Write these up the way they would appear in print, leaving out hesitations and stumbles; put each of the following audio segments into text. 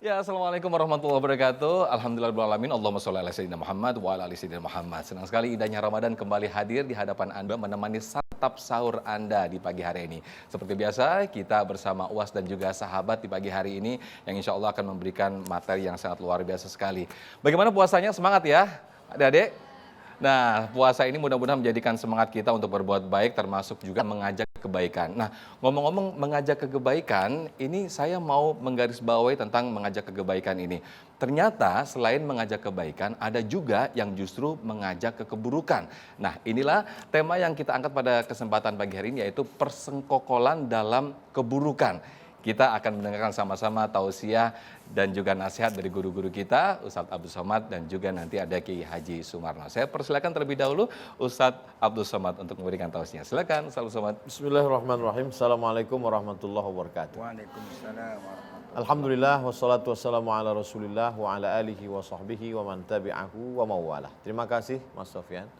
Ya, Assalamualaikum warahmatullahi wabarakatuh. Alhamdulillahirrahmanirrahim. Allahumma sholli ala sayyidina Muhammad wa ala ali sayyidina Muhammad. Senang sekali indahnya Ramadan kembali hadir di hadapan Anda menemani santap sahur Anda di pagi hari ini. Seperti biasa, kita bersama UAS dan juga sahabat di pagi hari ini yang insya Allah akan memberikan materi yang sangat luar biasa sekali. Bagaimana puasanya? Semangat ya, adik-adik? Nah, puasa ini mudah-mudahan menjadikan semangat kita untuk berbuat baik, termasuk juga mengajak kebaikan. Nah, ngomong-ngomong mengajak ke kebaikan, ini saya mau menggarisbawahi tentang mengajak ke kebaikan ini. Ternyata selain mengajak kebaikan, ada juga yang justru mengajak ke keburukan. Nah, inilah tema yang kita angkat pada kesempatan pagi hari ini, yaitu persengkokolan dalam keburukan. Kita akan mendengarkan sama-sama tausiah dan juga nasihat dari guru-guru kita, Ustadz Abdul Somad dan juga nanti ada Kiai Haji Sumarno. Saya persilakan terlebih dahulu Ustadz Abdul Somad untuk memberikan tausiah. Silakan, Ustadz Somad. Bismillahirrahmanirrahim. Assalamualaikum warahmatullahi wabarakatuh. Waalaikumsalam warahmatullahi Alhamdulillah wassalatu wassalamu ala Rasulillah wa ala alihi wa sahbihi wa man tabi'ahu wa mawalah. Terima kasih Mas Sofyan.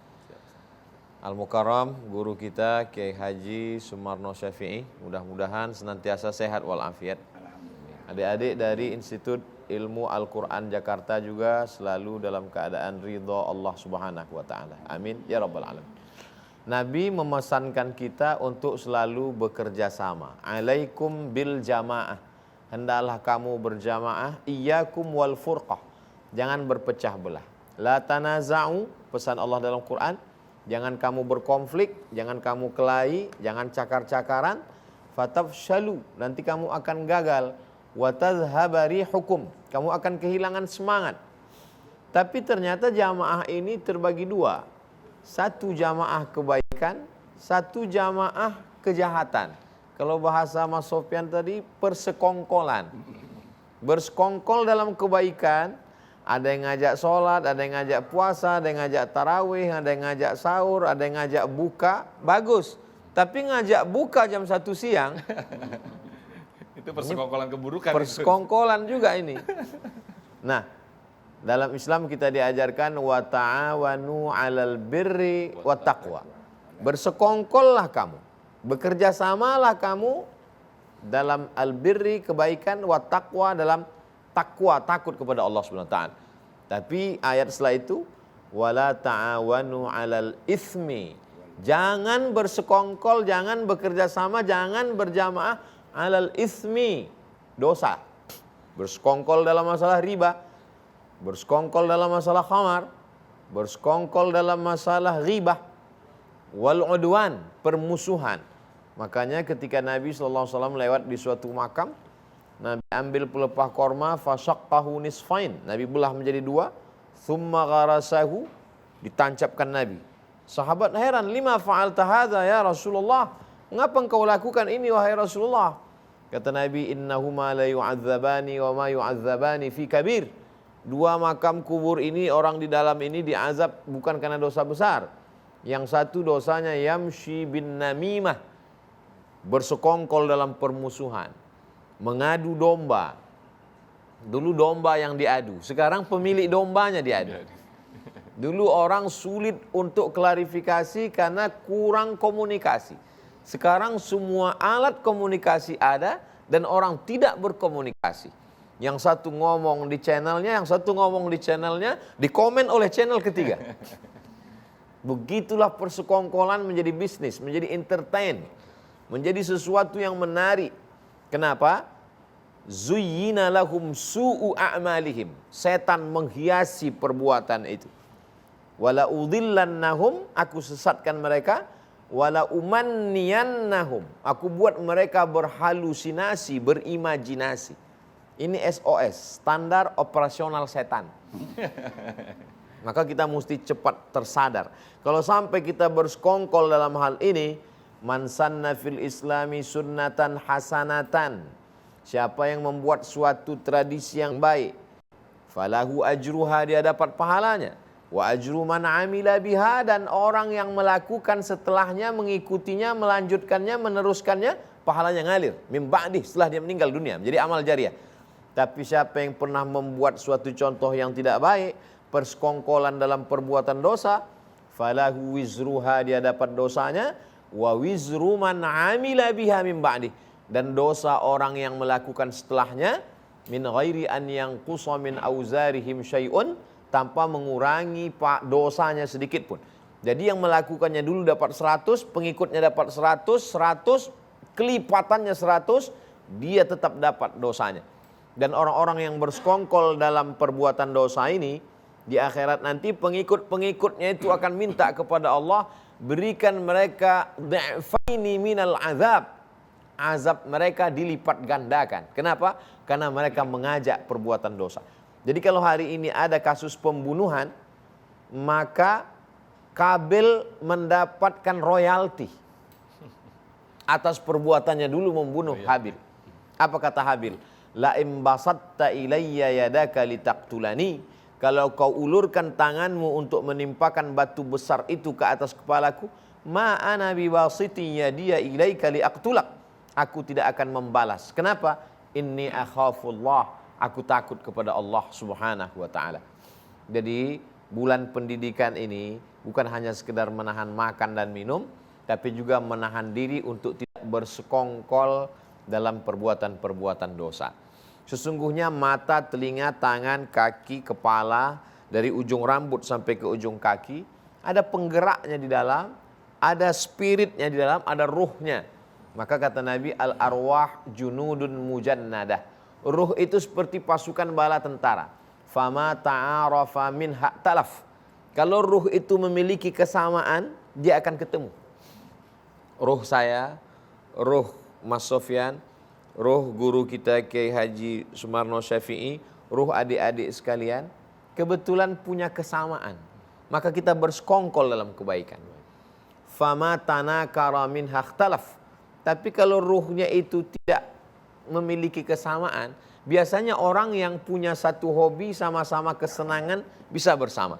Al-Mukarram, guru kita Kiai Haji Sumarno Syafi'i, mudah-mudahan senantiasa sehat walafiat. Adik-adik dari Institut Ilmu Al-Quran Jakarta juga selalu dalam keadaan ridha Allah Subhanahu wa ta'ala. Amin ya rabbal alamin. Nabi memesankan kita untuk selalu bekerja sama. Alaikum bil jamaah. Hendaklah kamu berjamaah. Iyyakum wal furqah. Jangan berpecah belah. La tanaza'u, pesan Allah dalam Quran. Jangan kamu berkonflik, jangan kamu kelahi, jangan cakar-cakaran. Fatafshalu, nanti kamu akan gagal. Wa tadhhaba rihukum, kamu akan kehilangan semangat. Tapi ternyata jamaah ini terbagi dua. Satu jamaah kebaikan, satu jamaah kejahatan. Kalau bahasa Mas Sofyan tadi, persekongkolan. Bersekongkol dalam kebaikan. Ada yang ngajak sholat, ada yang ngajak puasa, ada yang ngajak tarawih, ada yang ngajak sahur, ada yang ngajak buka. Bagus. Tapi ngajak buka jam 1 siang. Itu persekongkolan keburukan. Persekongkolan juga ini. Nah, dalam Islam kita diajarkan wa ta'awanu 'alal birri wat taqwa. Bersekongkollah kamu. Bekerja samalah kamu dalam al-birri kebaikan, wat taqwa dalam takwa, takut kepada Allah Subhanahu wa taala. Tapi ayat setelah itu wala ta'awanu 'alal itsmi. Jangan bersekongkol, jangan bekerja sama, jangan berjamaah 'alal itsmi, dosa. Bersekongkol dalam masalah riba, bersekongkol dalam masalah khamar, bersekongkol dalam masalah ghibah, wal udwan, permusuhan. Makanya ketika Nabi sallallahu alaihi wasallam lewat di suatu makam, Nabi ambil pelepah korma, fasyaqqahu nisfain. Nabi belah menjadi dua. Thumma gharasahu, ditancapkan Nabi. Sahabat heran, lima fa'alta hadza ya Rasulullah? Mengapa engkau lakukan ini wahai Rasulullah? Kata Nabi, innahuma la yu'adzabani wa ma yu'adzabani fi kabir. Dua makam kubur ini, orang di dalam ini diazab bukan karena dosa besar. Yang satu dosanya yamshi bin namimah, bersekongkol dalam permusuhan. Mengadu domba. Dulu domba yang diadu, sekarang pemilik dombanya diadu. Dulu orang sulit untuk klarifikasi karena kurang komunikasi. Sekarang semua alat komunikasi ada dan orang tidak berkomunikasi. Yang satu ngomong di channelnya, yang satu ngomong di channelnya, dikomen oleh channel ketiga. Begitulah persekongkolan menjadi bisnis, menjadi entertain, menjadi sesuatu yang menarik. Kenapa? Zuyyina lahum su'u a'malihim. Setan menghiasi perbuatan itu. Wala udhillannahum, aku sesatkan mereka. Wala umanniyannahum, aku buat mereka berhalusinasi, berimajinasi. Ini SOS, standar operasional setan. Maka kita mesti cepat tersadar. Kalau sampai kita bersekongkol dalam hal ini, man sanna fil islami sunnatan hasanatan. Siapa yang membuat suatu tradisi yang baik, falahu ajruha, dia dapat pahalanya. Wa ajru man amila biha, dan orang yang melakukan setelahnya, mengikutinya, melanjutkannya, meneruskannya, pahalanya ngalir. Min ba'dih, setelah dia meninggal dunia, menjadi amal jariah. Tapi siapa yang pernah membuat suatu contoh yang tidak baik, persekongkolan dalam perbuatan dosa, falahu wizruha, dia dapat dosanya. Wa wizru man amila biha min ba'dih, dan dosa orang yang melakukan setelahnya min ghairi an yanqusa min auzarihim syai'un, tanpa mengurangi dosanya sedikit pun. Jadi yang melakukannya dulu dapat 100, pengikutnya dapat 100, kelipatannya 100, dia tetap dapat dosanya. Dan orang-orang yang bersekongkol dalam perbuatan dosa ini, di akhirat nanti pengikut-pengikutnya itu akan minta kepada Allah, berikan mereka dha'faini minal azab. Azab mereka dilipat gandakan. Kenapa? Karena mereka mengajak perbuatan dosa. Jadi kalau hari ini ada kasus pembunuhan, maka Kabil mendapatkan royalti atas perbuatannya dulu membunuh Habil. Apa kata Habil? La imbasatta ilayya yadaka litaqtulani. Kalau kau ulurkan tanganmu untuk menimpakan batu besar itu ke atas kepalaku, ma ana biwasiti yadiya ilaika liaqtulak. Aku tidak akan membalas. Kenapa? Inni akhafullah. Aku takut kepada Allah Subhanahu wa taala. Jadi bulan pendidikan ini bukan hanya sekedar menahan makan dan minum, tapi juga menahan diri untuk tidak bersekongkol dalam perbuatan-perbuatan dosa. Sesungguhnya mata, telinga, tangan, kaki, kepala, dari ujung rambut sampai ke ujung kaki, ada penggeraknya di dalam, ada spiritnya di dalam, ada ruhnya. Maka kata Nabi, al-arwah junudun mujannadah. Ruh itu seperti pasukan bala tentara. Fama ta'arafa minha talaf. Kalau ruh itu memiliki kesamaan, dia akan ketemu. Ruh saya, ruh Mas Sofyan, ruh guru kita Kiai Haji Sumarno Syafi'i, ruh adik-adik sekalian, kebetulan punya kesamaan. Maka kita bersekongkol dalam kebaikan. Fama tanakara minha ikhtalaf. Tapi kalau ruhnya itu tidak memiliki kesamaan, biasanya orang yang punya satu hobi sama-sama kesenangan bisa bersama.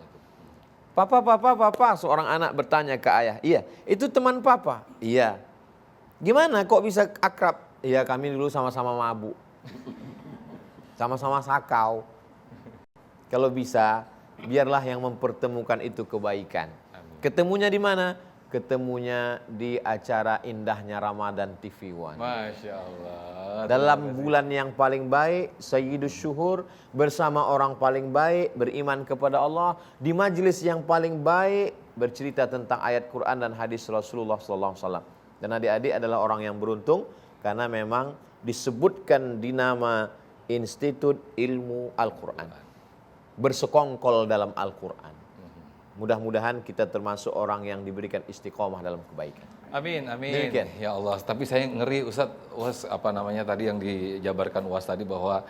Papa, seorang anak bertanya ke ayah. Iya, itu teman papa. Iya. Gimana kok bisa akrab? Iya, kami dulu sama-sama mabuk. Sama-sama sakau. Kalau bisa, biarlah yang mempertemukan itu kebaikan. Ketemunya di mana? Ketemunya di acara indahnya Ramadan TV One. Masya Allah. Dalam bulan yang paling baik, Sayyidus Syuhur, bersama orang paling baik, beriman kepada Allah, di majelis yang paling baik, bercerita tentang ayat Quran dan hadis Rasulullah SAW. Dan adik-adik adalah orang yang beruntung, karena memang disebutkan di nama Institut Ilmu Al-Quran. Bersekongkol dalam Al-Quran. Mudah-mudahan kita termasuk orang yang diberikan istiqomah dalam kebaikan. Amin, amin. Demikian. Ya Allah, tapi saya ngeri Ustaz, apa namanya tadi yang dijabarkan UAS tadi, bahwa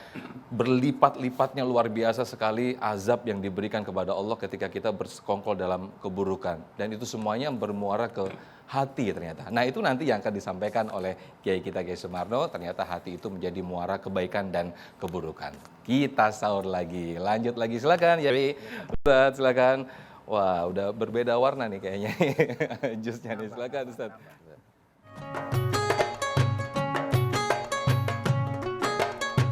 berlipat-lipatnya luar biasa sekali azab yang diberikan kepada Allah ketika kita bersekongkol dalam keburukan. Dan itu semuanya bermuara ke hati ternyata. Nah itu nanti yang akan disampaikan oleh Kiai kita Kiai Sumarno, ternyata hati itu menjadi muara kebaikan dan keburukan. Kita sahur lagi, lanjut lagi, silakan ya Ustaz, silakan. Wah, udah berbeda warna nih kayaknya jusnya nih. Silakan Ustaz.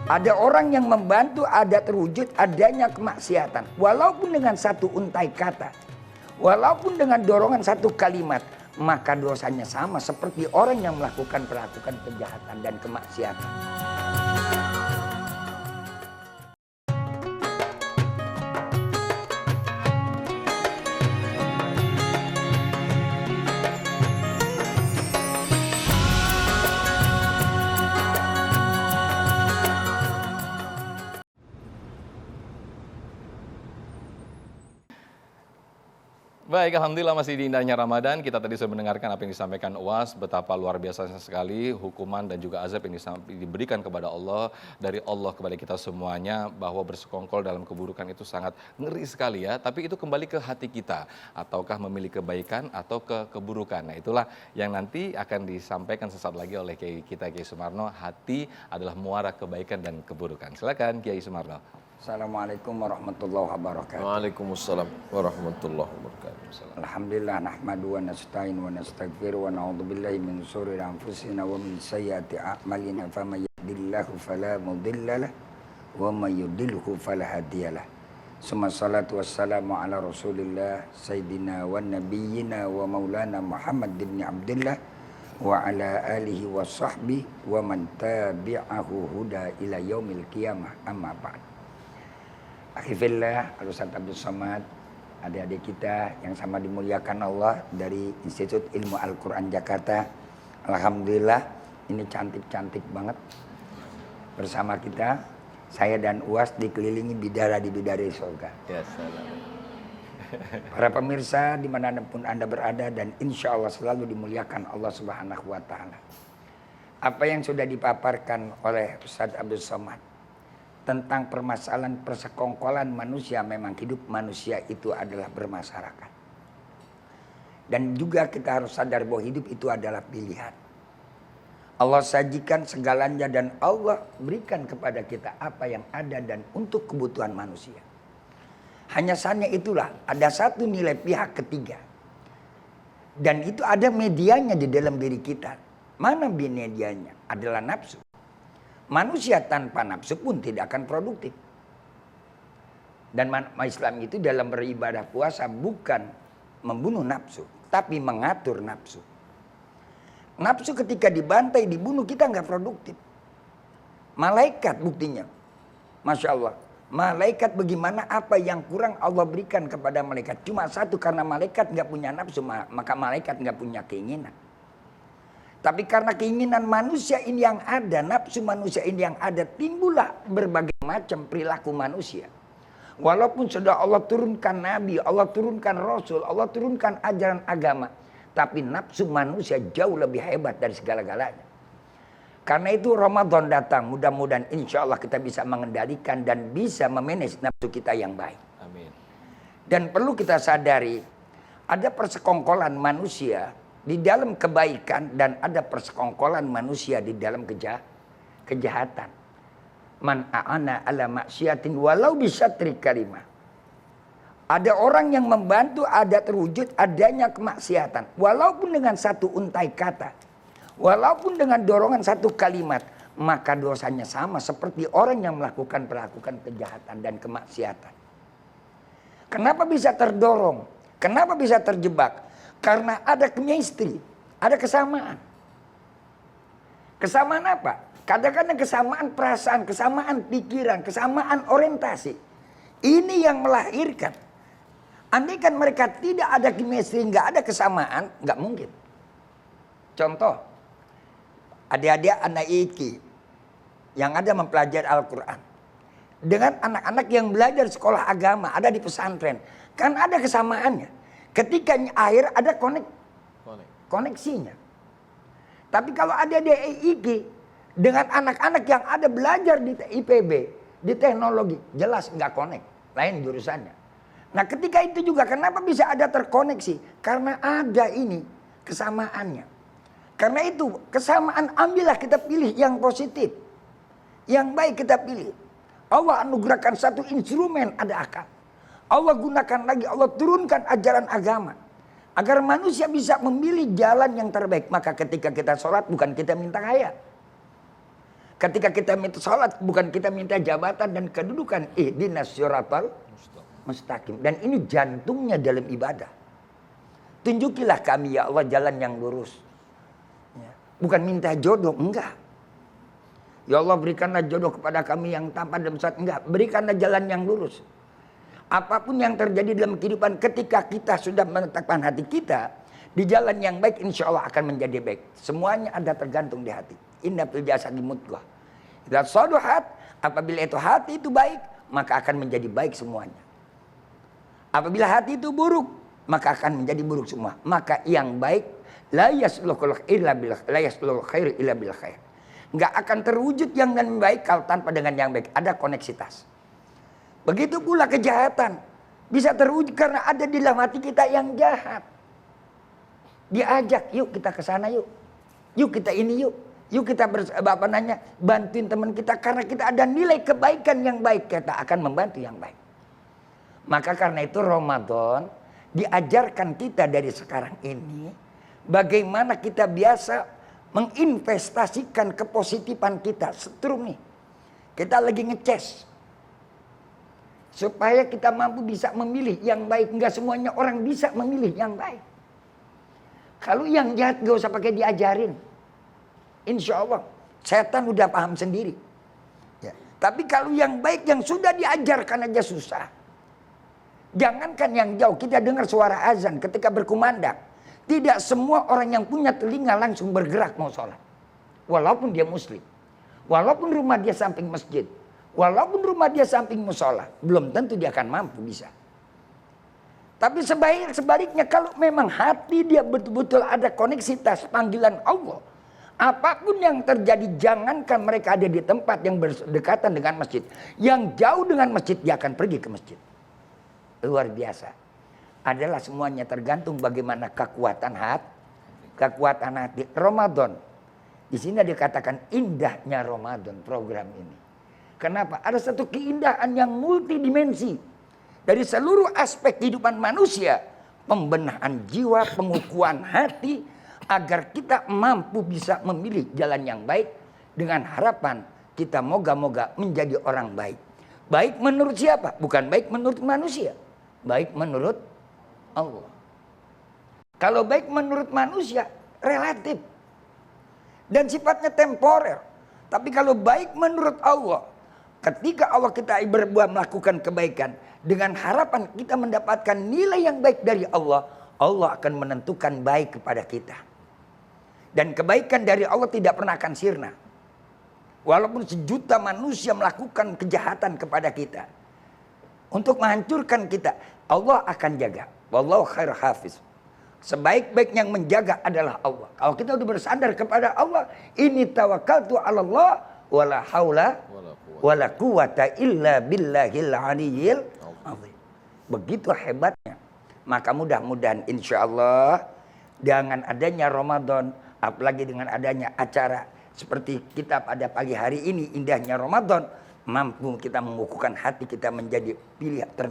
Ada orang yang membantu ada terwujud adanya kemaksiatan. Walaupun dengan satu untai kata. Walaupun dengan dorongan satu kalimat. Maka dosanya sama seperti orang yang melakukan kejahatan dan kemaksiatan. Baik, Alhamdulillah masih di indahnya Ramadan. Kita tadi sudah mendengarkan apa yang disampaikan UAS, betapa luar biasanya sekali hukuman dan juga azab yang diberikan kepada Allah, dari Allah kepada kita semuanya, bahwa bersekongkol dalam keburukan itu sangat ngeri sekali ya. Tapi itu kembali ke hati kita, ataukah memilih kebaikan atau ke keburukan. Nah itulah yang nanti akan disampaikan sesaat lagi oleh Kiai kita Kiai Sumarno. Hati adalah muara kebaikan dan keburukan. Silakan Kiai Sumarno. Assalamualaikum warahmatullahi wabarakatuh. Waalaikumsalam warahmatullahi wabarakatuh. Alhamdulillah nahmadu wa nasta'in wa nastaghfir wa na'udzubillahi min shururi anfusina wa min sayyiati a'malina faman yahdihillahu fala mudilla lahu wa may yudlilhu fala hadiyalah. Summa salatu wassalamu ala Rasulillah sayyidina wa nabiyyina wa maulana Muhammad ibn Abdullah wa ala alihi wa sahbihi wa man tabi'ahu huda ila yaumil qiyamah, amma ba'd. Akhifillah, Al-Ustaz Abdul Somad, adik-adik kita yang sama dimuliakan Allah dari Institut Ilmu Al-Quran Jakarta. Alhamdulillah, ini cantik-cantik banget bersama kita. Saya dan Uwas dikelilingi bidara-bidara surga. Ya salam. Para pemirsa dimanapun Anda berada, dan insya Allah selalu dimuliakan Allah Subhanahu wa Ta'ala. Apa yang sudah dipaparkan oleh Ustaz Abdul Somad tentang permasalahan persekongkolan manusia, memang hidup manusia itu adalah bermasyarakat. Dan juga kita harus sadar bahwa hidup itu adalah pilihan. Allah sajikan segalanya dan Allah berikan kepada kita apa yang ada dan untuk kebutuhan manusia. Hanya saja itulah ada satu nilai pihak ketiga. Dan itu ada medianya di dalam diri kita. Mana medianya? Adalah nafsu. Manusia tanpa nafsu pun tidak akan produktif. Dan Islam itu dalam beribadah puasa bukan membunuh nafsu, tapi mengatur nafsu. Nafsu ketika dibantai, dibunuh, kita nggak produktif. Malaikat buktinya. Masya Allah. Malaikat bagaimana apa yang kurang Allah berikan kepada malaikat. Cuma satu, karena malaikat nggak punya nafsu, maka malaikat nggak punya keinginan. Tapi karena keinginan manusia ini yang ada, nafsu manusia ini yang ada, timbullah berbagai macam perilaku manusia. Walaupun sudah Allah turunkan Nabi, Allah turunkan Rasul, Allah turunkan ajaran agama, tapi nafsu manusia jauh lebih hebat dari segala-galanya. Karena itu Ramadan datang, mudah-mudahan insya Allah kita bisa mengendalikan dan bisa memanage nafsu kita yang baik. Amin. Dan perlu kita sadari, ada persekongkolan manusia di dalam kebaikan dan ada persekongkolan manusia di dalam kejahatan. Man a'ana ala maksiatin walau bisyatri kalimah. Ada orang yang membantu ada terwujud adanya kemaksiatan. Walaupun dengan satu untai kata. Walaupun dengan dorongan satu kalimat. Maka dosanya sama seperti orang yang melakukan kejahatan dan kemaksiatan. Kenapa bisa terdorong? Kenapa bisa terjebak? Karena ada chemistry, ada kesamaan. Kesamaan apa? Kadang-kadang kesamaan perasaan, kesamaan pikiran, kesamaan orientasi. Ini yang melahirkan. Andai kan mereka tidak ada chemistry, nggak ada kesamaan, nggak mungkin. Contoh, adik-adik anak iki yang ada mempelajari Al-Quran. Dengan anak-anak yang belajar sekolah agama, ada di pesantren. Kan ada kesamaannya. Ketika akhir ada koneksinya. Tapi kalau ada di EIG dengan anak-anak yang ada belajar di IPB, di teknologi, jelas nggak connect, lain jurusannya. Nah ketika itu juga kenapa bisa ada terkoneksi? Karena ada ini kesamaannya. Karena itu kesamaan ambillah kita pilih yang positif. Yang baik kita pilih. Allah anugerahkan satu instrumen, ada akal. Allah gunakan lagi, Allah turunkan ajaran agama. Agar manusia bisa memilih jalan yang terbaik. Maka ketika kita sholat bukan kita minta kaya. Ketika kita minta sholat bukan kita minta jabatan dan kedudukan. Ihdinas siratal mustaqim. Dan ini jantungnya dalam ibadah. Tunjukilah kami ya Allah jalan yang lurus. Bukan minta jodoh, enggak. Ya Allah berikanlah jodoh kepada kami yang tampan dan besar. Enggak, berikanlah jalan yang lurus. Apapun yang terjadi dalam kehidupan ketika kita sudah menetapkan hati kita di jalan yang baik, insya Allah akan menjadi baik. Semuanya ada tergantung di hati. Inna fil jasadi mudghah. Idza saluhat, apabila itu hati itu baik, maka akan menjadi baik semuanya. Apabila hati itu buruk, maka akan menjadi buruk semua. Maka yang baik la yaslul khair illa bil khair. Enggak akan terwujud yang baik kalau tanpa dengan yang baik. Ada koneksitas. Begitu pula kejahatan. Bisa terwujud karena ada di dalam hati kita yang jahat. Diajak, yuk kita ke sana yuk. Yuk kita ini yuk. Yuk kita bantuin teman kita. Karena kita ada nilai kebaikan yang baik. Kita akan membantu yang baik. Maka karena itu Ramadan diajarkan kita dari sekarang ini. Bagaimana kita biasa menginvestasikan kepositifan kita. Setrum nih. Kita lagi ngeces. Supaya kita mampu bisa memilih yang baik. Enggak semuanya orang bisa memilih yang baik. Kalau yang jahat gak usah pakai diajarin. Insya Allah setan udah paham sendiri. Ya. Tapi kalau yang baik yang sudah diajarkan aja susah. Jangankan yang jauh, kita dengar suara azan ketika berkumandang. Tidak semua orang yang punya telinga langsung bergerak mau sholat. Walaupun dia muslim. Walaupun rumah dia samping masjid. Walaupun rumah dia samping musola. Belum tentu dia akan mampu bisa. Tapi sebaliknya kalau memang hati dia betul-betul ada koneksitas panggilan Allah. Apapun yang terjadi, jangankan mereka ada di tempat yang berdekatan dengan masjid. Yang jauh dengan masjid, dia akan pergi ke masjid. Luar biasa. Adalah semuanya tergantung bagaimana kekuatan hati. Kekuatan hati. Ramadan. Di sini dikatakan indahnya Ramadan program ini. Kenapa? Ada satu keindahan yang multidimensi. Dari seluruh aspek kehidupan manusia, pembenahan jiwa, pengukuhan hati, agar kita mampu bisa memilih jalan yang baik dengan harapan kita moga-moga menjadi orang baik. Baik menurut siapa? Bukan baik menurut manusia. Baik menurut Allah. Kalau baik menurut manusia, relatif. Dan sifatnya temporer. Tapi kalau baik menurut Allah, ketika Allah kita berbuat melakukan kebaikan, dengan harapan kita mendapatkan nilai yang baik dari Allah, Allah akan menentukan baik kepada kita. Dan kebaikan dari Allah tidak pernah akan sirna. Walaupun sejuta manusia melakukan kejahatan kepada kita, untuk menghancurkan kita, Allah akan jaga. Wallahu khair hafiz. Sebaik-baik yang menjaga adalah Allah. Kalau kita sudah bersandar kepada Allah, ini tawakkaltu 'ala Allah wala haula wala quwata illa billahil aliyyil azim. Begitu hebatnya. Maka mudah-mudahan insyaallah dengan adanya Ramadan, apalagi dengan adanya acara seperti kita pada pagi hari ini, indahnya Ramadan, mampu kita mengukuhkan hati kita menjadi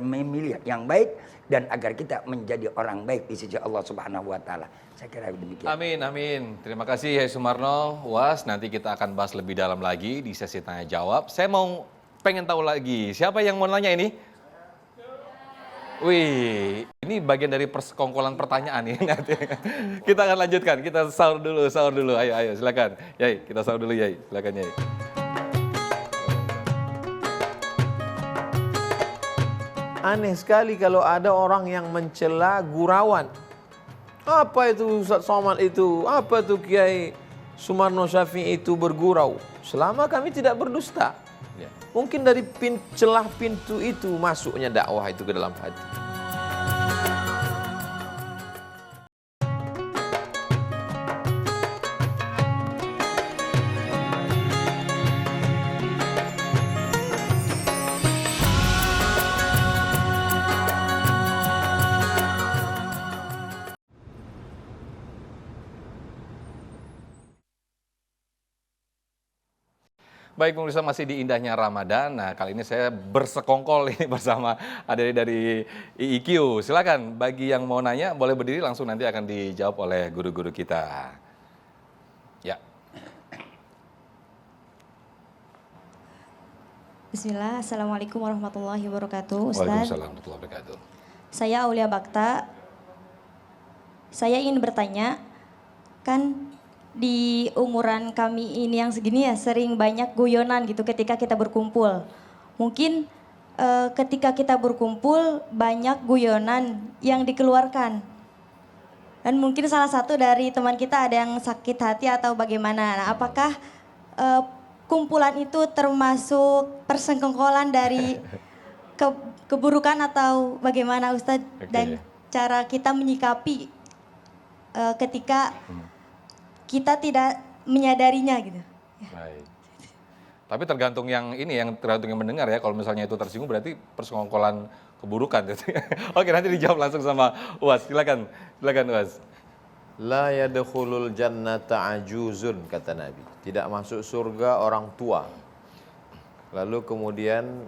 memilih yang baik, dan agar kita menjadi orang baik di sisi Allah Subhanahu wa taala. Saya kira demikian. Amin, amin. Terima kasih Yai Sumarno. Was, nanti kita akan bahas lebih dalam lagi di sesi tanya jawab. Saya pengen tahu lagi, siapa yang mau nanya ini? Wih, ini bagian dari persekongkolan pertanyaan nih. Kita akan lanjutkan, kita sahur dulu. Ayo, silakan. Yai, kita sahur dulu Yai. Silakan Yai. Aneh sekali kalau ada orang yang mencela gurauan. Apa itu Ustaz Somad itu? Apa itu Kiai Sumarno Syafi'i itu bergurau? Selama kami tidak berdusta. Ya. Mungkin dari celah pintu itu masuknya dakwah itu ke dalam hati. Baik pemirsa, masih di indahnya Ramadan. Nah, kali ini saya bersekongkol ini bersama adik dari IIQ. Silakan, bagi yang mau nanya boleh berdiri, langsung nanti akan dijawab oleh guru-guru kita. Ya. Bismillah, Assalamualaikum warahmatullahi wabarakatuh. Ustaz, Waalaikumsalam warahmatullahi wabarakatuh. saya Aulia Bakta. Saya ingin bertanya, kan di umuran kami ini yang segini ya sering banyak guyonan gitu ketika kita berkumpul. Mungkin ketika kita berkumpul banyak guyonan yang dikeluarkan. Dan mungkin salah satu dari teman kita ada yang sakit hati atau bagaimana. Nah, apakah kumpulan itu termasuk persekongkolan dari keburukan atau bagaimana Ustadz? Oke. Dan cara kita menyikapi ketika kita tidak menyadarinya gitu. Baik. Tapi tergantung yang tergantung yang mendengar ya. Kalau misalnya itu tersinggung berarti persekongkolan keburukan. Oke, nanti dijawab langsung sama Uwas. Silakan Uwas. La yadkhulul jannata ajuzun, kata Nabi. Tidak masuk surga orang tua. Lalu kemudian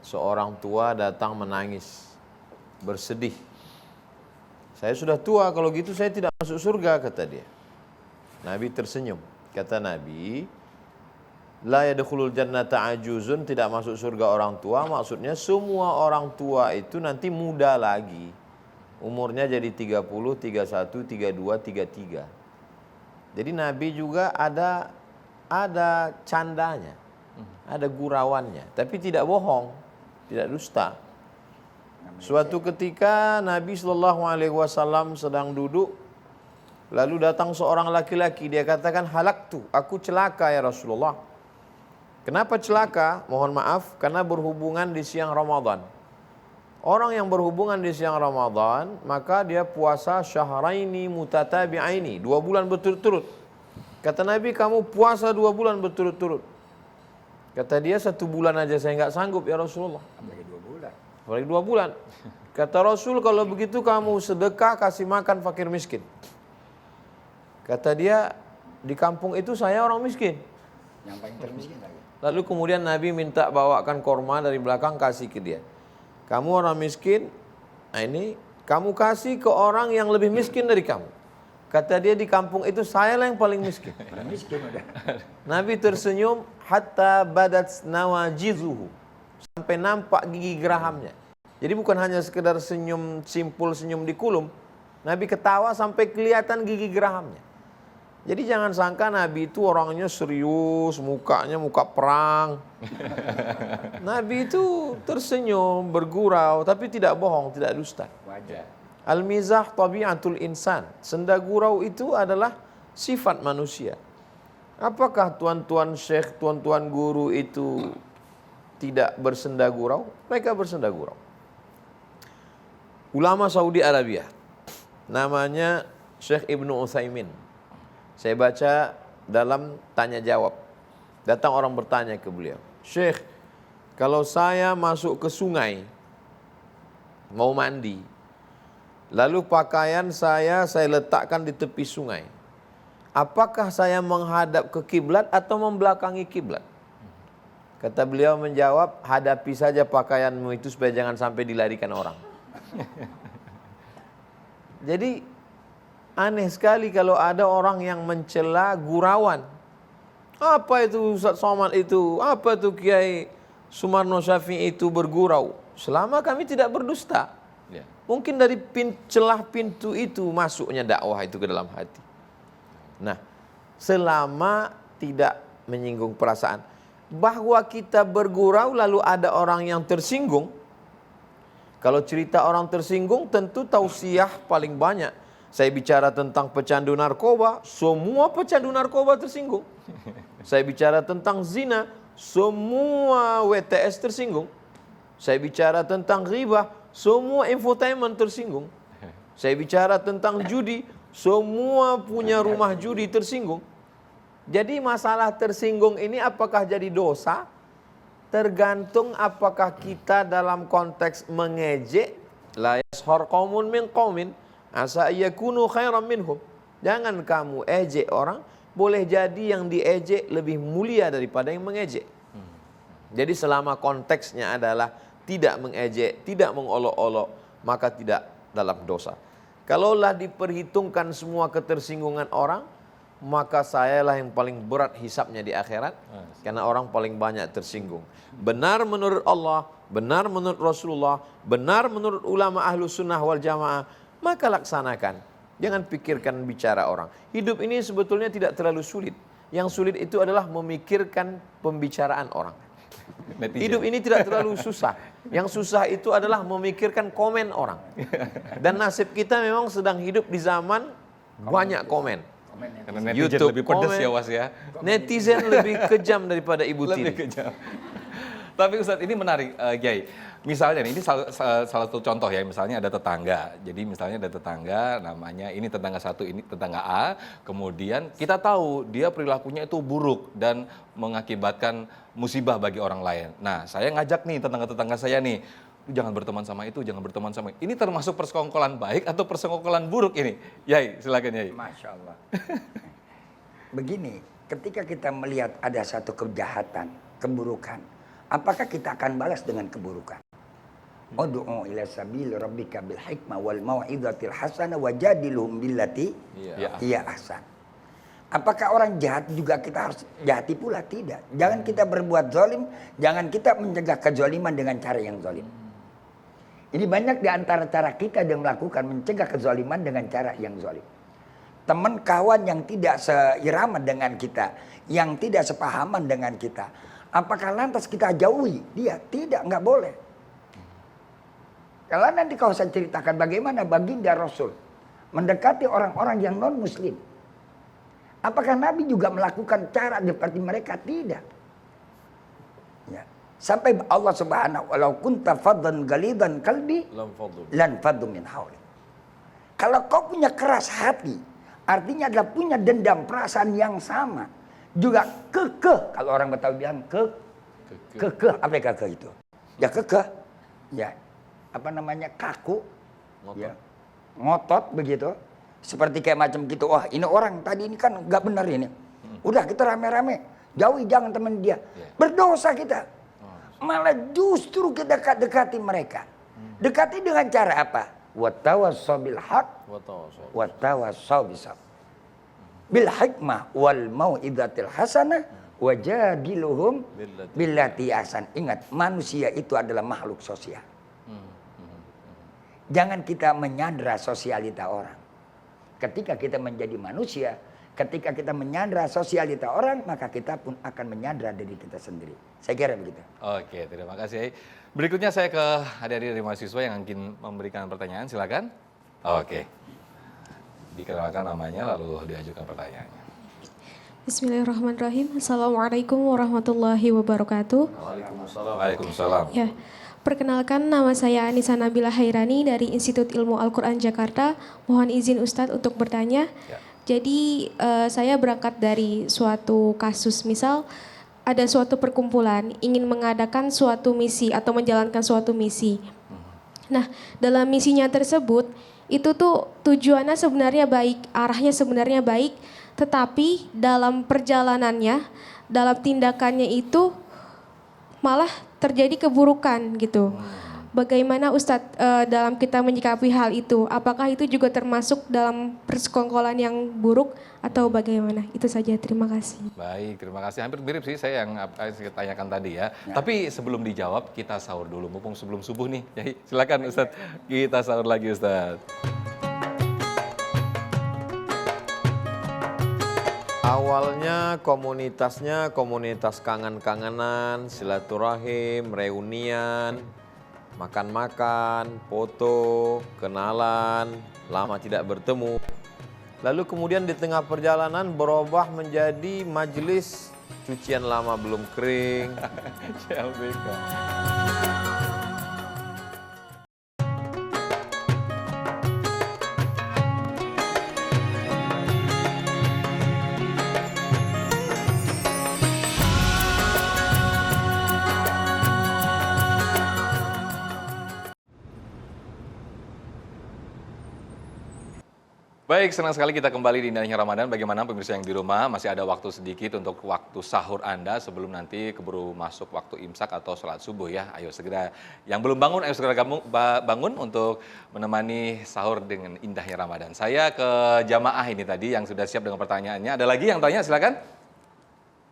seorang tua datang menangis, bersedih. Saya sudah tua, kalau gitu saya tidak masuk surga, kata dia. Nabi tersenyum. Kata Nabi, la yadkhulul jannata ajuzun, tidak masuk surga orang tua. Maksudnya semua orang tua itu nanti muda lagi. umurnya jadi 30, 31, 32, 33. Jadi Nabi juga ada candanya, ada gurauannya, tapi tidak bohong, tidak dusta. Suatu ketika Nabi SAW sedang duduk, lalu datang seorang laki-laki, dia katakan, halaktu, aku celaka ya Rasulullah. Kenapa celaka? Mohon maaf, karena berhubungan di siang Ramadan. Orang yang berhubungan di siang Ramadan, maka dia puasa syahraini mutatabi'aini, 2 bulan berturut-turut. Kata Nabi, kamu puasa 2 bulan berturut-turut. Kata dia, 1 bulan aja saya nggak sanggup ya Rasulullah. Apalagi 2 bulan. Apalagi 2 bulan. Kata Rasul, kalau begitu kamu sedekah kasih makan fakir miskin. Kata dia, di kampung itu saya orang miskin. Yang paling termiskin lagi. Lalu kemudian Nabi minta bawakan korma dari belakang kasih ke dia. Kamu orang miskin, nah ini kamu kasih ke orang yang lebih miskin dari kamu. Kata dia, di kampung itu saya lah yang paling miskin. Paling miskin udah. Nabi tersenyum hatta badat nawajizuhu, sampai nampak gigi gerahamnya. Jadi bukan hanya sekedar senyum simpul, senyum di kulum. Nabi ketawa sampai kelihatan gigi gerahamnya. Jadi jangan sangka Nabi itu orangnya serius, mukanya muka perang. Nabi itu tersenyum, bergurau, tapi tidak bohong, tidak dusta. Wajar. Al-mizah tabi'atul insan. Senda gurau itu adalah sifat manusia. Apakah tuan-tuan syekh, tuan-tuan guru itu tidak bersenda gurau? Mereka bersenda gurau. Ulama Saudi Arabia, namanya Syekh Ibnu Utsaimin. Saya baca dalam tanya jawab. Datang orang bertanya ke beliau, Syekh, kalau saya masuk ke sungai, mau mandi, lalu pakaian saya letakkan di tepi sungai, apakah saya menghadap ke kiblat atau membelakangi kiblat? Kata beliau menjawab, hadapi saja pakaianmu itu supaya jangan sampai dilarikan orang. Jadi aneh sekali kalau ada orang yang mencela gurauan. Apa itu Ustaz Somad itu? Apa itu Kiai Sumarno Syafi'i itu bergurau? Selama kami tidak berdusta. Ya. Mungkin dari celah pintu itu masuknya dakwah itu ke dalam hati. Nah, selama tidak menyinggung perasaan. Bahwa kita bergurau lalu ada orang yang tersinggung. Kalau cerita orang tersinggung tentu tausiah paling banyak. Saya bicara tentang pecandu narkoba, semua pecandu narkoba tersinggung. Saya bicara tentang zina, semua WTS tersinggung. Saya bicara tentang ghibah, semua infotainment tersinggung. Saya bicara tentang judi, semua punya rumah judi tersinggung. Jadi masalah tersinggung ini apakah jadi dosa? Tergantung apakah kita dalam konteks mengejek, la yashar qaumun min qaumin asa yakunu khairan minhum. Jangan kamu ejek orang, boleh jadi yang diejek lebih mulia daripada yang mengejek. Jadi selama konteksnya adalah tidak mengejek, tidak mengolok-olok, maka tidak dalam dosa. Kalaulah diperhitungkan semua ketersinggungan orang, maka sayalah yang paling berat hisapnya di akhirat, karena orang paling banyak tersinggung. Benar menurut Allah, benar menurut Rasulullah, benar menurut ulama ahlu sunnah wal jamaah, maka laksanakan. Jangan pikirkan bicara orang. Hidup ini sebetulnya tidak terlalu sulit. Yang sulit itu adalah memikirkan pembicaraan orang. Netizen. Hidup ini tidak terlalu susah. Yang susah itu adalah memikirkan komen orang. Dan nasib kita memang sedang hidup di zaman banyak komen. Karena netizen YouTube lebih pedas komen. ya Was ya. Netizen lebih kejam daripada ibu Lebih tiri. kejam. Tapi Ustadz ini menarik, Kiai. Misalnya nih, ini salah satu contoh ya, misalnya ada tetangga. Jadi misalnya ada tetangga, namanya ini tetangga satu, ini tetangga A. Kemudian kita tahu dia perilakunya itu buruk dan mengakibatkan musibah bagi orang lain. Nah, saya ngajak nih tetangga-tetangga saya nih, jangan berteman sama itu, jangan berteman sama itu. Ini termasuk persekongkolan baik atau persekongkolan buruk ini? Yai, silakan Yai. Masya Allah. Begini, ketika kita melihat ada satu kejahatan, keburukan, apakah kita akan balas dengan keburukan? Ud'u ila sabil rabbika bil hikmah wal mau'izatil hasanah wajadilhum billati hiya ahsan. Apakah orang jahat juga kita harus jahati pula? Tidak. Jangan kita berbuat zalim, jangan kita mencegah kezaliman dengan cara yang zalim. Ini banyak di antara cara kita yang melakukan mencegah kezaliman dengan cara yang zalim. Teman kawan yang tidak seirama dengan kita, yang tidak sepahaman dengan kita, apakah lantas kita jauhi dia? Tidak, nggak boleh. Kalau nanti kau saya ceritakan bagaimana baginda Rasul mendekati orang-orang yang non muslim. Apakah Nabi juga melakukan cara seperti mereka? Tidak. Ya. Sampai Allah Subhanahu walau kunta faddan galidan kalbi lan faddu min hawli. Kalau kau punya keras hati, artinya adalah punya dendam perasaan yang sama. Juga kekeh, kalau orang Betawi bilang kekeh, apa yang kekeh itu? Ya kekeh. Ya. Apa namanya? Kaku. Ngotot. Ya. Ngotot begitu. Seperti kayak macam gitu. Wah, ini orang tadi ini kan enggak benar ini. Udah kita rame-rame, jauhi jangan teman dia. Berdosa kita. Malah justru kita dekati mereka. Dekati dengan cara apa? Watawassaw bil haq watawassaw bis sabr. Bil hikmah wal mau'izatil hasanah wajadiluhum billati ahsan. Ingat, manusia itu adalah makhluk sosial. Jangan kita menyandera sosialita orang. Ketika kita menjadi manusia, ketika kita menyandera sosialita orang, maka kita pun akan menyandera diri kita sendiri. Saya kira begitu. Oke, terima kasih. Berikutnya saya ke adik-adik dari mahasiswa yang ingin memberikan pertanyaan, silakan. Oke. Dikenalkan namanya lalu diajukan pertanyaannya. Bismillahirrahmanirrahim. Assalamualaikum warahmatullahi wabarakatuh. Waalaikumsalam. Ya, perkenalkan nama saya Anissa Nabila Hairani dari Institut Ilmu Al-Quran Jakarta. Mohon izin Ustadz untuk bertanya. Ya. Jadi saya berangkat dari suatu kasus, misal ada suatu perkumpulan ingin mengadakan suatu misi atau menjalankan suatu misi. Nah, dalam misinya tersebut itu tuh tujuannya sebenarnya baik, arahnya sebenarnya baik, tetapi dalam perjalanannya, dalam tindakannya itu malah terjadi keburukan gitu. Bagaimana Ustadz dalam kita menyikapi hal itu? Apakah itu juga termasuk dalam persekongkolan yang buruk atau bagaimana? Itu saja, terima kasih. Baik, terima kasih. Hampir mirip sih saya yang saya tanyakan tadi ya. Tapi sebelum dijawab, kita sahur dulu. Mumpung sebelum subuh nih. Yai, silakan Ustadz. Kita sahur lagi Ustadz. Awalnya komunitasnya komunitas kangen-kangenan, silaturahim, reunian, makan-makan, foto, kenalan, lama tidak bertemu. Lalu kemudian di tengah perjalanan berubah menjadi majelis cucian lama belum kering. CLBK. Baik, senang sekali kita kembali di Indahnya Ramadan. Bagaimana pemirsa yang di rumah, masih ada waktu sedikit untuk waktu sahur Anda sebelum nanti keburu masuk waktu imsak atau sholat subuh ya. Ayo segera, yang belum bangun, ayo segera bangun untuk menemani sahur dengan indahnya Ramadan. Saya ke jamaah ini tadi yang sudah siap dengan pertanyaannya. Ada lagi yang tanya, silakan.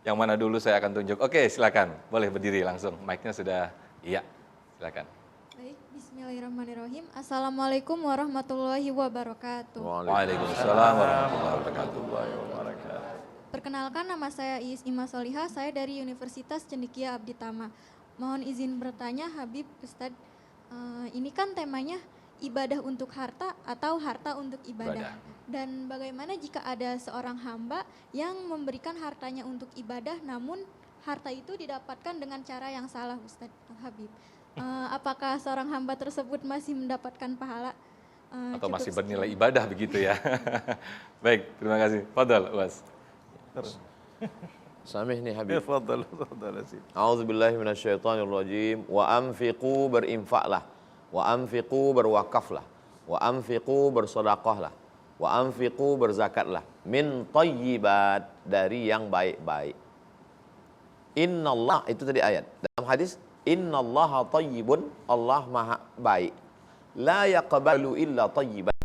Yang mana dulu saya akan tunjuk. Oke, silakan. Boleh berdiri langsung. Mic-nya sudah, iya, silakan. Bismillahirrahmanirrahim. Assalamualaikum warahmatullahi wabarakatuh. Waalaikumsalam warahmatullahi wabarakatuh. Perkenalkan, nama saya Iis Ima Solihah, saya dari Universitas Cendekia Abdi Tama. Mohon izin bertanya Habib Ustadz, ini kan temanya ibadah untuk harta atau harta untuk ibadah. Dan bagaimana jika ada seorang hamba yang memberikan hartanya untuk ibadah namun harta itu didapatkan dengan cara yang salah Ustadz Habib? Apakah seorang hamba tersebut masih mendapatkan pahala? Atau masih bernilai ibadah begitu ya. Baik, terima kasih. Fadal, Was. Samih nih Habib. Fadal. A'udzubillahi minasyaitonirrajim. Wa anfiqu, berinfaklah. Wa anfiqu, berwakaflah. Wa anfiqu, bersedekahlah. Wa anfiqu, berzakatlah. Min thayyibat, dari yang baik-baik. Innallah, itu tadi ayat. Dalam hadis, innallaha thayyibun, Allah maha baik. La yaqbalu illa thayyiban.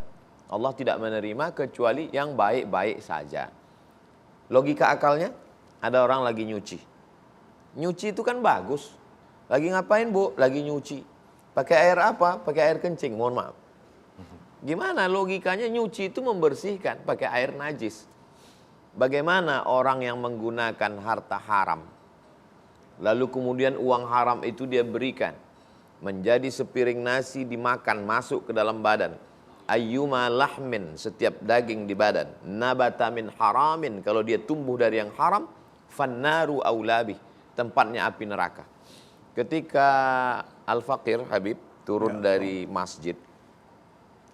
Allah tidak menerima kecuali yang baik-baik saja. Logika akalnya, ada orang lagi nyuci. Nyuci itu kan bagus. Lagi ngapain Bu? Lagi nyuci. Pakai air apa? Pakai air kencing, mohon maaf. Gimana logikanya nyuci itu membersihkan pakai air najis? Bagaimana orang yang menggunakan harta haram, lalu kemudian uang haram itu dia berikan, menjadi sepiring nasi dimakan masuk ke dalam badan. Ayyuma lahmin, setiap daging di badan, nabata min haramin, kalau dia tumbuh dari yang haram, fannaru aulabih, tempatnya api neraka. Ketika Al-Faqir Habib turun dari masjid,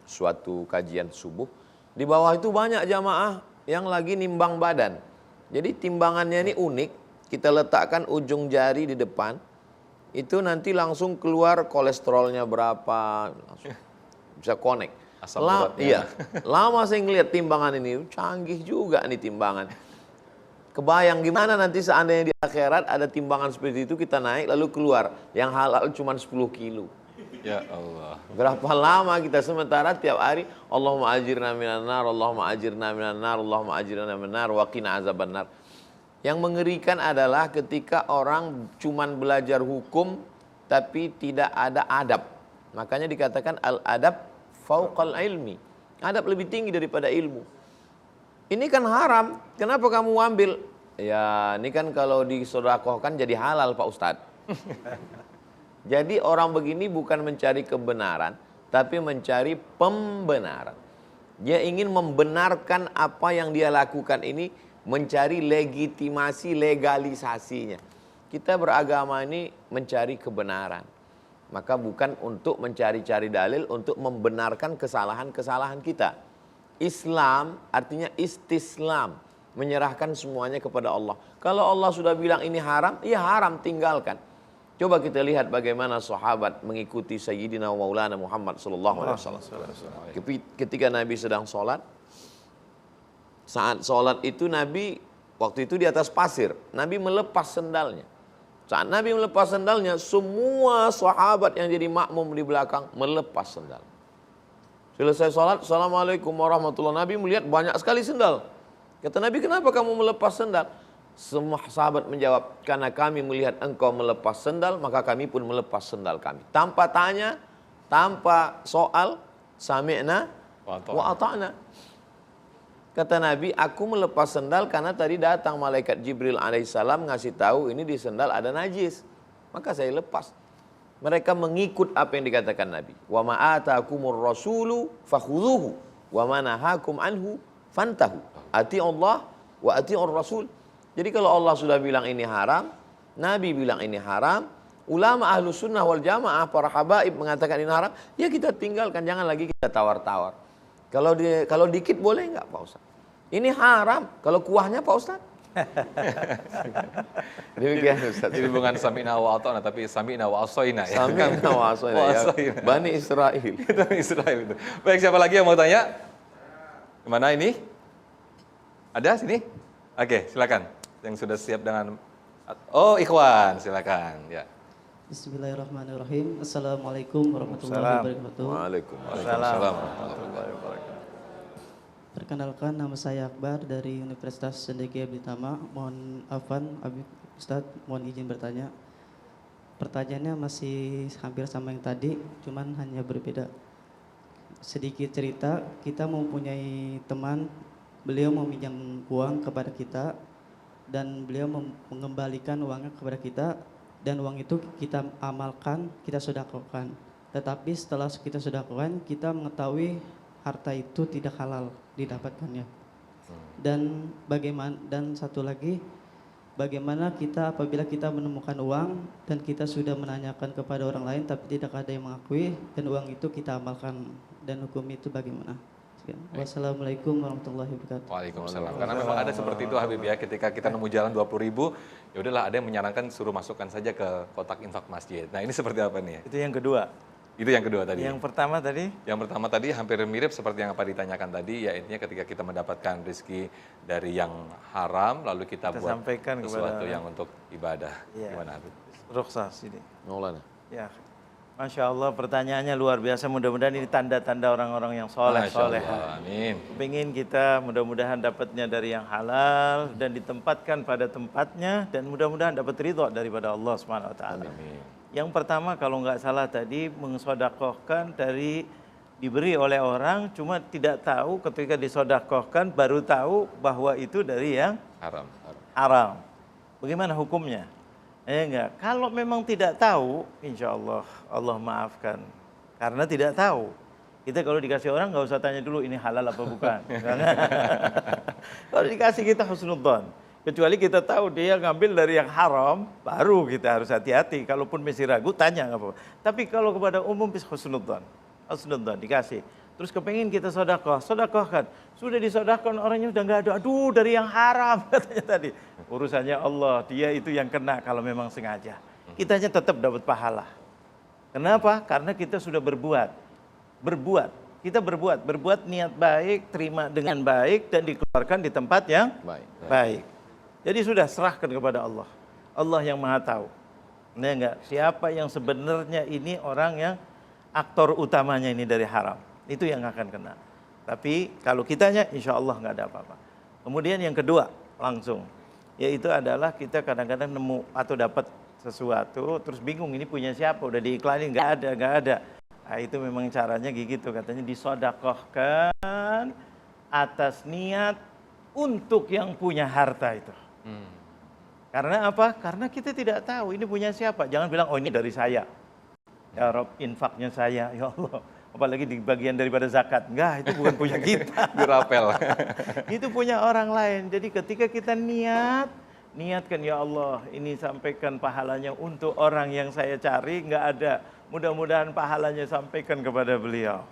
suatu kajian subuh, di bawah itu banyak jamaah yang lagi nimbang badan. Jadi timbangannya ini unik, kita letakkan ujung jari di depan, itu nanti langsung keluar kolesterolnya berapa, langsung bisa connect. Asam uratnya. Iya, lama saya ngeliat timbangan ini, canggih juga nih timbangan. Kebayang gimana nanti seandainya di akhirat ada timbangan seperti itu, kita naik lalu keluar, yang halal cuma 10 kilo. Ya Allah. Berapa lama kita sementara tiap hari Allahumma ajirna minan nar, Allahumma ajirna minan nar, Allahumma ajirna minan nar, wa qina azabannar. Yang mengerikan adalah ketika orang cuman belajar hukum tapi tidak ada adab. Makanya dikatakan al-adab fauqal ilmi. Adab lebih tinggi daripada ilmu. Ini kan haram, kenapa kamu ambil? Ya, ini kan kalau disedekahkan jadi halal Pak Ustadz. Jadi orang begini bukan mencari kebenaran, tapi mencari pembenaran. Dia ingin membenarkan apa yang dia lakukan ini, mencari legitimasi, legalisasinya. Kita beragama ini mencari kebenaran. Maka bukan untuk mencari-cari dalil, untuk membenarkan kesalahan-kesalahan kita. Islam artinya istislam, menyerahkan semuanya kepada Allah. Kalau Allah sudah bilang ini haram, ya haram, tinggalkan. Coba kita lihat bagaimana sahabat mengikuti Sayyidina wa Maulana Muhammad sallallahu alaihi wasallam. Ketika Nabi sedang sholat, saat sholat itu Nabi waktu itu di atas pasir, Nabi melepas sendalnya. Saat Nabi melepas sendalnya, semua sahabat yang jadi makmum di belakang melepas sendal. Selesai sholat, Assalamualaikum warahmatullahi wabarakatuh. Nabi melihat banyak sekali sendal. Kata Nabi, kenapa kamu melepas sendal? Semua sahabat menjawab, karena kami melihat engkau melepas sendal, maka kami pun melepas sendal kami. Tanpa tanya, tanpa soal, sami'na wa ata'na. Kata Nabi, aku melepas sendal karena tadi datang malaikat Jibril alaihissalam ngasih tahu ini di sendal ada najis. Maka saya lepas. Mereka mengikut apa yang dikatakan Nabi. Wa ma atakumur rasulu fakhudhuhu wa ma nahakum anhu fantahu. Ati Allah wa atiur rasul. Jadi kalau Allah sudah bilang ini haram, Nabi bilang ini haram, ulama ahlu sunnah wal jamaah, para habaib mengatakan ini haram, ya kita tinggalkan, jangan lagi kita tawar-tawar. Kalau dikit boleh enggak Pak Ustaz? Ini haram, kalau kuahnya Pak Ustaz? Demikian Ustaz. Jadi bukan sami'na wa ata'na, tapi sami'na wa asoina. Sami'na wa asoina. Ya. Bani Israel. Bani Israel itu. Baik, siapa lagi yang mau tanya? Kemana ini? Ada sini? Oke, silakan. Yang sudah siap dengan... Oh, Ikhwan, silakan. Ya. Bismillahirrahmanirrahim. Assalamualaikum warahmatullahi wabarakatuh. Waalaikumsalam warahmatullahi wabarakatuh. Perkenalkan, nama saya Akbar dari Universitas Cendekia Abditama. Mohon afwan, Ustadz, mohon izin bertanya. Pertanyaannya masih hampir sama yang tadi, cuman hanya berbeda. Sedikit cerita, kita mempunyai teman, beliau meminjam uang kepada kita, dan beliau mengembalikan uangnya kepada kita, dan uang itu kita amalkan, kita sedekahkan. Tetapi setelah kita sedekahkan, kita mengetahui harta itu tidak halal didapatkannya. Dan satu lagi, bagaimana kita apabila kita menemukan uang dan kita sudah menanyakan kepada orang lain tapi tidak ada yang mengakui, dan uang itu kita amalkan, dan hukum itu bagaimana? Wassalamualaikum warahmatullahi wabarakatuh. Waalaikumsalam. Karena memang ada seperti itu Habib ya, ketika kita nemu jalan 20.000, ya udahlah ada yang menyarankan suruh masukkan saja ke kotak infak masjid. Nah, ini seperti apa nih? Itu yang kedua. Itu yang kedua tadi. Yang pertama tadi? Yang pertama tadi hampir mirip seperti yang apa ditanyakan tadi, ya intinya ketika kita mendapatkan rezeki dari yang haram, lalu kita buat sampaikan sesuatu kepada yang untuk ibadah. Ya. Gimana Habib? Rukhsah sini. Maulana. Ya. Masya Allah, pertanyaannya luar biasa. Mudah-mudahan ini tanda-tanda orang-orang yang soleh. Amin. Pengen kita mudah-mudahan dapatnya dari yang halal dan ditempatkan pada tempatnya, dan mudah-mudahan dapat ridho daripada Allah Subhanahu wa taala. Amin. Yang pertama kalau nggak salah tadi mensodakohkan dari diberi oleh orang, cuma tidak tahu ketika disodakohkan baru tahu bahwa itu dari yang Haram. haram. Bagaimana hukumnya? Enggak. Kalau memang tidak tahu, insya Allah Allah maafkan. Karena tidak tahu. Kita kalau dikasih orang nggak usah tanya dulu ini halal apa bukan. Kalau dikasih kita husnudzon. Kecuali kita tahu dia ngambil dari yang haram, baru kita harus hati-hati. Kalaupun masih ragu, tanya nggak apa-apa. Tapi kalau kepada umum bisa husnudzon. Husnudzon dikasih. Terus kepengen kita sodakohkan. Sudah disodakohkan orangnya udah nggak ada. Aduh dari yang haram katanya tadi. Urusannya Allah, dia itu yang kena kalau memang sengaja. Kitanya tetap dapat pahala. Kenapa? Karena kita sudah berbuat. Kita berbuat niat baik, terima dengan baik dan dikeluarkan di tempat yang baik. Jadi sudah serahkan kepada Allah. Allah yang Maha tahu. Nah, enggak, siapa yang sebenarnya ini orang yang aktor utamanya ini dari haram. Itu yang akan kena. Tapi kalau kitanya insya Allah nggak ada apa-apa. Kemudian yang kedua langsung. Yaitu adalah kita kadang-kadang nemu atau dapat sesuatu terus bingung ini punya siapa, udah diiklanin nggak ada. Nah, itu memang caranya gitu katanya disodakohkan atas niat untuk yang punya harta itu. Karena apa? Karena kita tidak tahu ini punya siapa. Jangan bilang oh ini dari saya. Ya Rob, infaknya saya, ya Allah. Apalagi di bagian daripada zakat. Enggak, itu bukan punya kita. Dirapel. Itu punya orang lain. Jadi ketika kita niatkan ya Allah, ini sampaikan pahalanya untuk orang yang saya cari, enggak ada. Mudah-mudahan pahalanya sampaikan kepada beliau.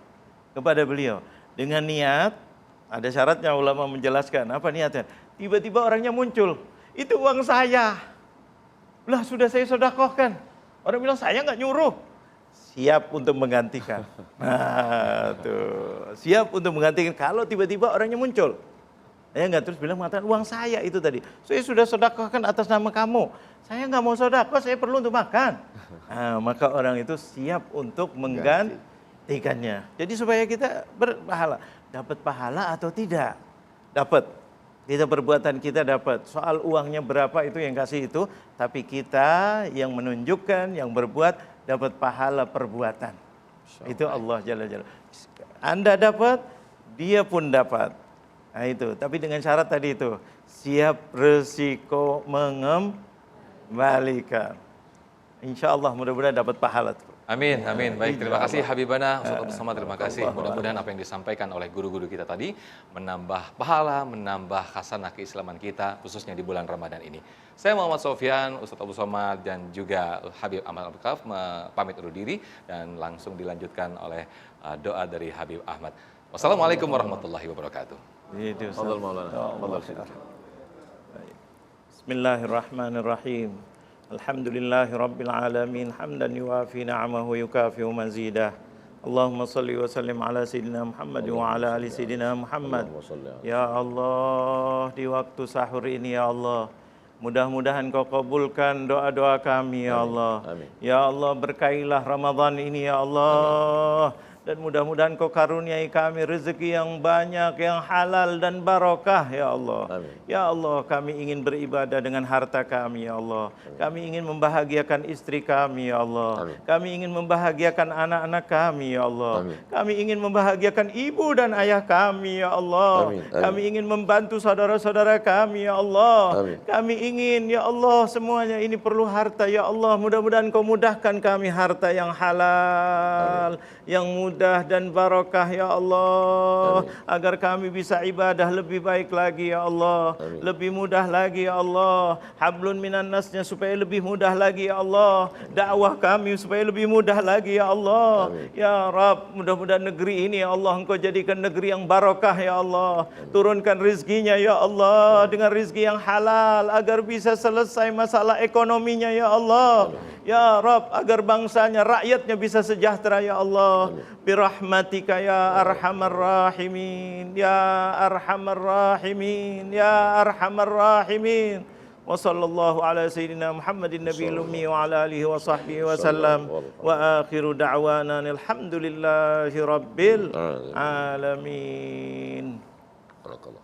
Dengan niat, ada syaratnya ulama menjelaskan. Apa niatnya? Tiba-tiba orangnya muncul. Itu uang saya. Lah sudah saya sodakohkan. Orang bilang saya nggak nyuruh. Siap untuk menggantikan. Nah, tuh. Siap untuk menggantikan kalau tiba-tiba orangnya muncul. Ya enggak, terus bilang mengatakan uang saya itu tadi. Saya sudah sodakohkan atas nama kamu. Saya nggak mau sodakoh, saya perlu untuk makan. Nah, maka orang itu siap untuk menggantikannya. Jadi supaya kita berpahala. Dapat pahala atau tidak? Dapat. Kita perbuatan kita dapat. Soal uangnya berapa itu yang kasih itu. Tapi kita yang menunjukkan, yang berbuat dapat pahala perbuatan. Itu Allah Jalla Jalla. Anda dapat, dia pun dapat. Nah itu. Tapi dengan syarat tadi itu. Siap resiko mengembalikan. Insya Allah mudah-mudahan dapat pahala. Amin, amin. Baik, terima kasih Habibana, Ustaz Abdul Somad, terima kasih. Mudah-mudahan apa yang disampaikan oleh guru-guru kita tadi menambah pahala, menambah khasanah keislaman kita, khususnya di bulan Ramadan ini. Saya Muhammad Sofyan, Ustaz Abdul Somad, dan juga Habib Ahmad Abdul pamit undur diri, dan langsung dilanjutkan oleh doa dari Habib Ahmad. Wassalamualaikum warahmatullahi wabarakatuh. Bismillahirrahmanirrahim. Alhamdulillahi Rabbil Alamin. Hamdan yuafi na'amahu yukafi'u mazidah. Allahumma salli wa sallim ala Sayyidina Muhammad wa ala ali Sayyidina Muhammad. Ya Allah, di waktu sahur ini ya Allah, mudah-mudahan Kau kabulkan doa-doa kami ya Allah. Ya Allah, berkailah Ramadan ini ya Allah. Dan mudah-mudahan Kau karuniai kami rezeki yang banyak, yang halal dan barokah ya Allah. Ya Allah, kami ingin beribadah dengan harta kami ya Allah. Kami ingin membahagiakan istri kami ya Allah. Kami ingin membahagiakan anak-anak kami ya Allah. Kami ingin membahagiakan ibu dan ayah kami ya Allah. Kami ingin membantu saudara-saudara kami ya Allah. Kami ingin ya Allah, semuanya ini perlu harta ya Allah. Mudah-mudahan Kau mudahkan kami harta yang halal, yang mudah dan barokah ya Allah. Agar kami bisa ibadah lebih baik lagi ya Allah. Lebih mudah lagi ya Allah. Hablun minan nasnya supaya lebih mudah lagi ya Allah. Dakwah kami supaya lebih mudah lagi ya Allah. Ya Rabb, mudah-mudahan negeri ini ya Allah Engkau jadikan negeri yang barokah ya Allah. Turunkan rizkinya ya Allah dengan rizki yang halal agar bisa selesai masalah ekonominya ya Allah. Ya Rabb, agar bangsanya, rakyatnya bisa sejahtera ya Allah. Birahmatika ya arhamar rahimin, ya arhamar rahimin, ya arhamar rahimin. Wa sallallahu ala sayyidina Muhammadin nabiyil ummi wa ala alihi wa sahbihi wa sallam. Wa akhiru da'wana alhamdulillahi rabbil alamin. Barakallah.